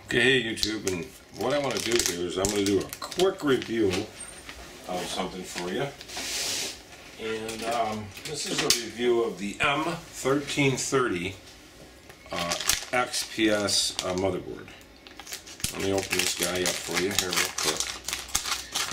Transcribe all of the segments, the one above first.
Okay, hey YouTube, and what I want to do here is I'm going to do a quick review of something for you. And this is a review of the M1330 XPS motherboard. Let me open this guy up for you here real quick.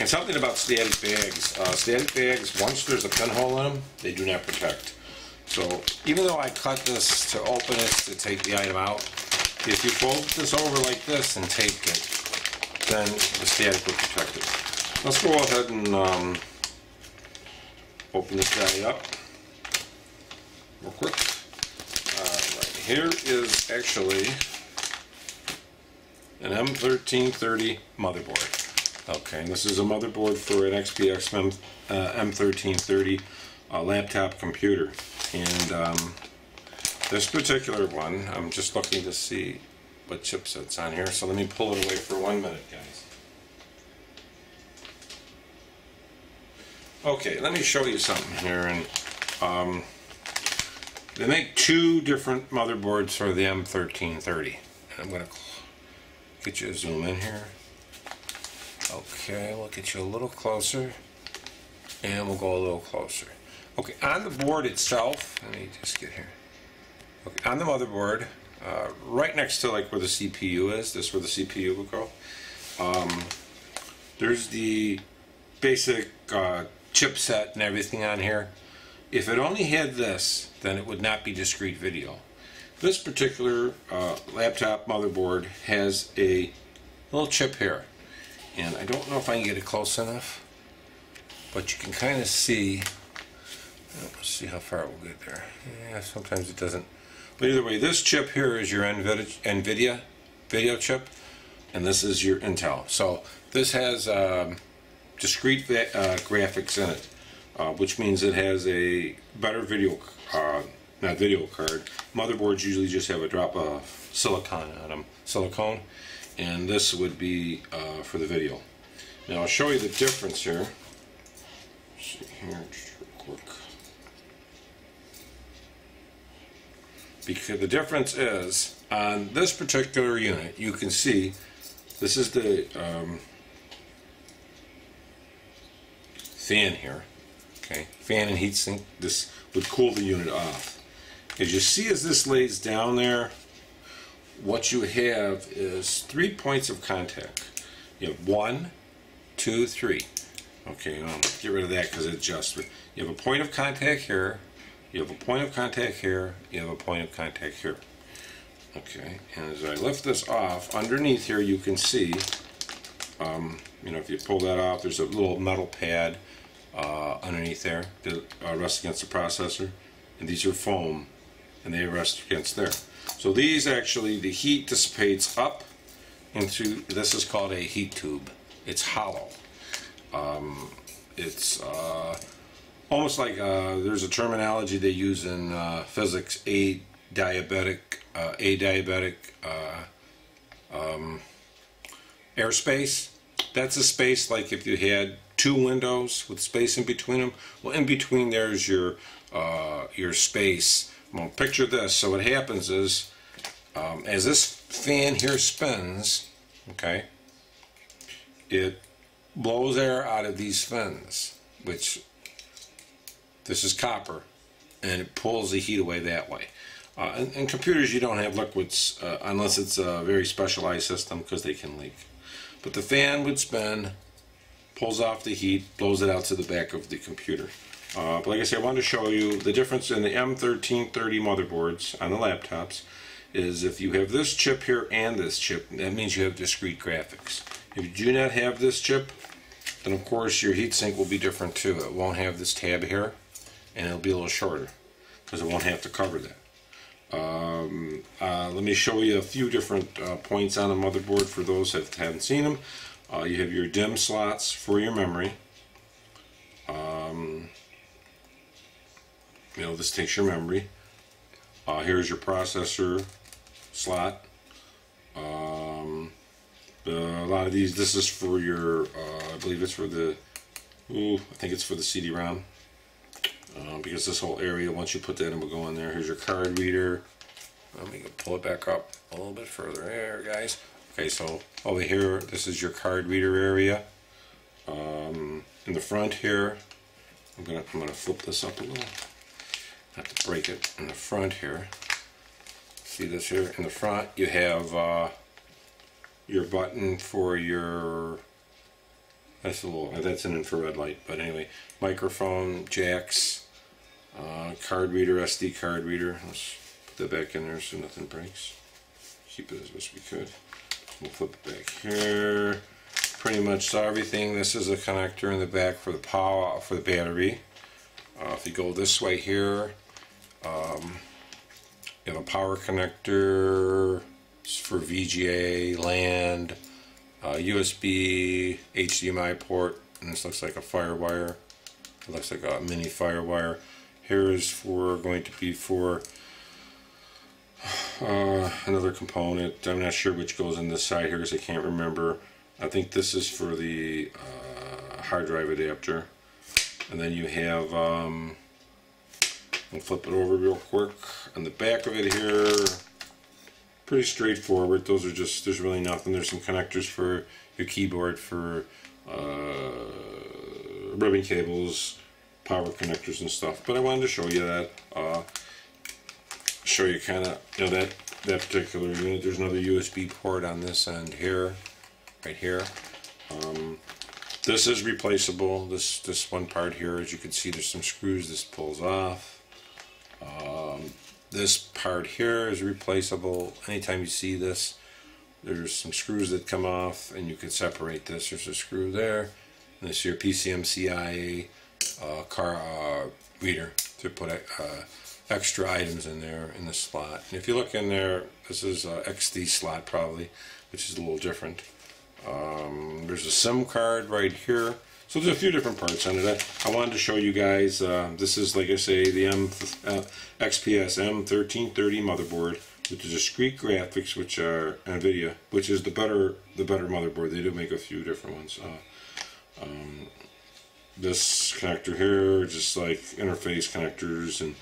And something about static bags. Static bags, once there's a pinhole in them, they do not protect. So even though I cut this to open it to take the item out, if you fold this over like this and take it, then the static will protect it. Let's go ahead and open this guy up real quick. Right here is actually an M1330 motherboard. Okay, and this is a motherboard for an XPS M1330 laptop computer. And this particular one, I'm just looking to see what chipset's on here, so let me pull it away for 1 minute, guys. Okay, let me show you something here. And they make two different motherboards for the M1330. I'm going to get you a zoom in here. Okay, we'll get you a little closer, and we'll go a little closer. Okay, on the board itself, let me just get here. Okay, on the motherboard, right next to like where the CPU is, this is where the CPU will go. There's the basic chipset and everything on here. If it only had this, then it would not be discrete video. This particular laptop motherboard has a little chip here, and I don't know if I can get it close enough, but you can kind of see. Let's see how far it will get there. Yeah, sometimes it doesn't. But either way, this chip here is your NVIDIA video chip, and this is your Intel. So this has discrete graphics in it, which means it has a better video, not video card. Motherboards usually just have a drop of silicone on them, silicone, and this would be for the video. Now I'll show you the difference here. Let's see here, just real quick. Because the difference is, on this particular unit, you can see, this is the fan here, okay, fan and heatsink. This would cool the unit off. As you see, as this lays down there, what you have is 3 points of contact. You have 1, 2, 3. Okay, get rid of that because it adjusts. You have a point of contact here. You have a point of contact here, you have a point of contact here. Okay, and as I lift this off, underneath here you can see, you know, if you pull that off, there's a little metal pad underneath there that rests against the processor, and these are foam, and they rest against there. So these actually, the heat dissipates up into, this is called a heat tube. It's hollow. It's almost like there's a terminology they use in physics, adiabatic airspace. That's a space like if you had two windows with space in between them. Well, in between there's your space. Well, picture this. So what happens is, as this fan here spins, okay, it blows air out of these fins, which this is copper, and it pulls the heat away that way. In computers, you don't have liquids unless it's a very specialized system, because they can leak. But the fan would spin, pulls off the heat, blows it out to the back of the computer. But like I said, I wanted to show you the difference in the M1330 motherboards on the laptops is if you have this chip here and this chip, that means you have discrete graphics. If you do not have this chip, then of course your heatsink will be different too. It won't have this tab here, and it'll be a little shorter because it won't have to cover that. Let me show you a few different points on a motherboard for those that haven't seen them. You have your DIMM slots for your memory. You know, this takes your memory. Here's your processor slot. A lot of these, this is for your, I believe it's for the, I think it's for the CD-ROM. Because this whole area, once you put that in, will go in there. Here's your card reader. Let me pull it back up a little bit further. There, guys. Okay, so over here, this is your card reader area. In the front here, I'm gonna flip this up a little. I have to break it in the front here. See this here? In the front, you have your button for your. That's an infrared light, but anyway, microphone, jacks, card reader, SD card reader. Let's put that back in there so nothing breaks. Keep it as best we could. We'll flip it back here. Pretty much saw everything. This is a connector in the back for the power, for the battery. If you go this way here, you have a power connector for VGA, LAN, USB, HDMI port, and this looks like a firewire. It looks like a mini firewire. Here is going to be for another component. I'm not sure which goes in this side here because I can't remember. I think this is for the hard drive adapter. And then you have, I'll flip it over real quick. On the back of it here, pretty straightforward. Those are just, there's really nothing. There's some connectors for your keyboard, for ribbon cables, power connectors and stuff. But I wanted to show you that. Show you kind of, you know, that particular unit. There's another USB port on this end here. Right here. This is replaceable. This one part here, as you can see, there's some screws this pulls off. This part here is replaceable. Anytime you see this, there's some screws that come off, and you can separate this. There's a screw there, and this is your PCMCIA car reader to put extra items in there in the slot. And if you look in there, this is a XD slot probably, which is a little different. There's a SIM card right here. So there's a few different parts on it. I wanted to show you guys, this is, like I say, the XPS M1330 motherboard with the discrete graphics, which are NVIDIA, which is the better motherboard. They do make a few different ones. This connector here, just like interface connectors, and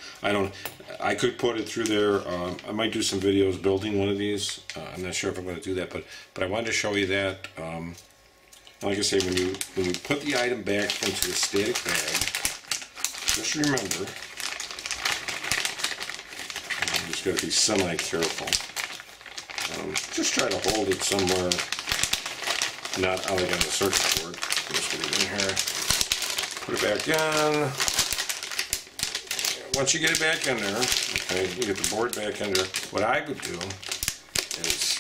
I could put it through there. I might do some videos building one of these. I'm not sure if I'm going to do that, but I wanted to show you that. Like I say, when you put the item back into the static bag, just remember, you just got to be semi-careful. Just try to hold it somewhere, not out like on the circuit board. Just put it in here. Put it back in. Once you get it back in there, okay, you get the board back in there, what I would do is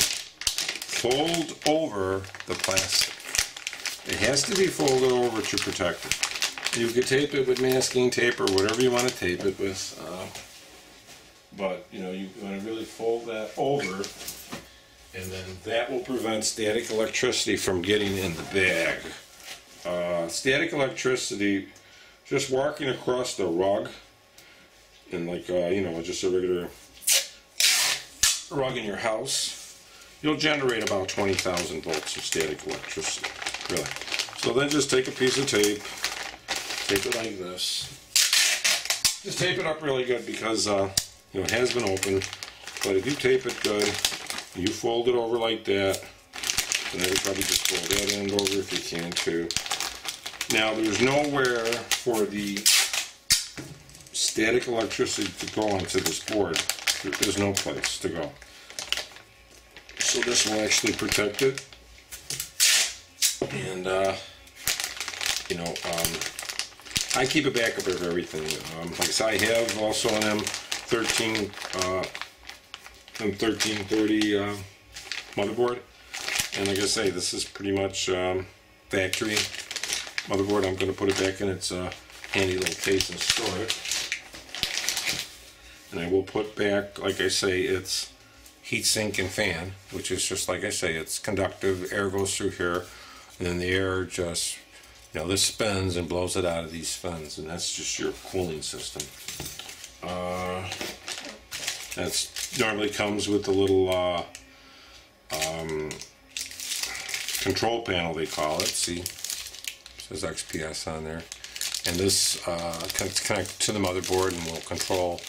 fold over the plastic. It has to be folded over to protect it. You can tape it with masking tape or whatever you want to tape it with, but you know, you want to really fold that over, and then that will prevent static electricity from getting in the bag. Static electricity, just walking across the rug, and like, you know, just a regular rug in your house, you'll generate about 20,000 volts of static electricity, really. So then just take a piece of tape, tape it like this. Just tape it up really good because, you know, it has been opened, but if you tape it good, you fold it over like that, and then you probably just fold that end over if you can too. Now, there's nowhere for the static electricity to go onto this board. There's no place to go. So this will actually protect it. And, you know, I keep a backup of everything. Like I said, I have also an M1330 motherboard. And like I say, this is pretty much factory motherboard. I'm going to put it back in its handy little case and store it. And I will put back, like I say, its heatsink and fan, which is just like I say, it's conductive. Air goes through here, and then the air just, you know, this spins and blows it out of these fins, and that's just your cooling system. That's normally comes with the little control panel, they call it. See, it says XPS on there, and this connects to the motherboard and will control.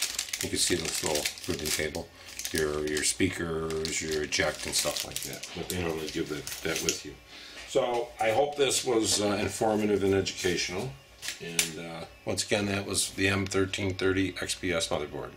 You can see this little ribbon cable. your speakers, your eject, and stuff like that. But they normally give that with you. So I hope this was informative and educational. And once again, that was the M1330 XPS motherboard.